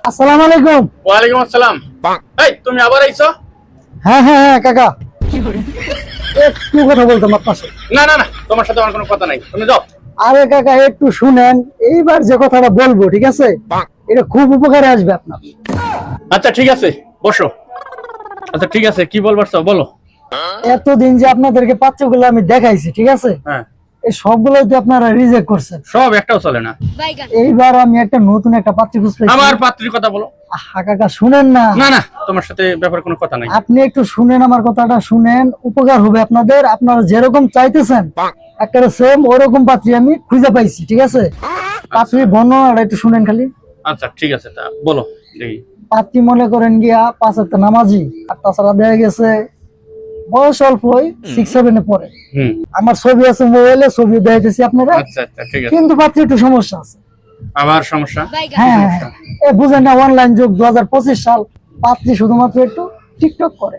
আসসালামু আলাইকুম। ওয়ালাইকুম আসসালাম। এই তুমি আবার আইছো? হ্যাঁ হ্যাঁ হ্যাঁ কাকা, একটু কথা বলতাম আপনার সাথে। না না না, তোমার সাথে আমার কোনো কথা নাই, তুমি যাও। আরে কাকা একটু শুনেন, এইবার যে কথাটা বলবো ঠিক আছে, এটা খুব উপকারে আসবে আপনার। আচ্ছা ঠিক আছে, বসো। আচ্ছা ঠিক আছে, কি বলবার চাও বলো। এতদিন যে আপনাদেরকে বাচ্চাগুলো আমি দেখাইছি ঠিক আছে, হ্যাঁ, এই সবগুলোই তো আপনারা রিজেক্ট করছেন। সব একটাও চলে না। এইবার আমি একটা নতুন একটা পাত্রী খুঁজতেছি। আমার পাত্রীর কথা বলো। আহা কাকা শুনেন না। না না, তোমার সাথে ব্যাপারে কোনো কথা নাই। আপনি একটু শুনেন, আমার কথাটা শুনেন, উপকার হবে আপনাদের। আপনারা যেরকম চাইতেছেন একটা সেম ওরকম পাত্রী আমি খুঁজে পাইছি ঠিক আছে। পাত্রীর বর্ণনাটা একটু শুনেন খালি। আচ্ছা ঠিক আছে, তা বলো দেখি। পাত্রী মনে করেন গিয়া 5 ওয়াক্ত নামাজি, আর তাছাড়া দেখা গেছে বয়স অল্পই 6-7 এ পড়ে। আমার ছবি আছে মোবাইলে, ছবি দেখাইতেছি আপনারা। আচ্ছা আচ্ছা ঠিক আছে। কিন্তু পাত্রী একটু সমস্যা আছে। আবার সমস্যা? হ্যাঁ হ্যাঁ, এ বুঝেন না, অনলাইন যুগ 2025 সাল, পাত্রী শুধুমাত্র একটু টিকটক করে।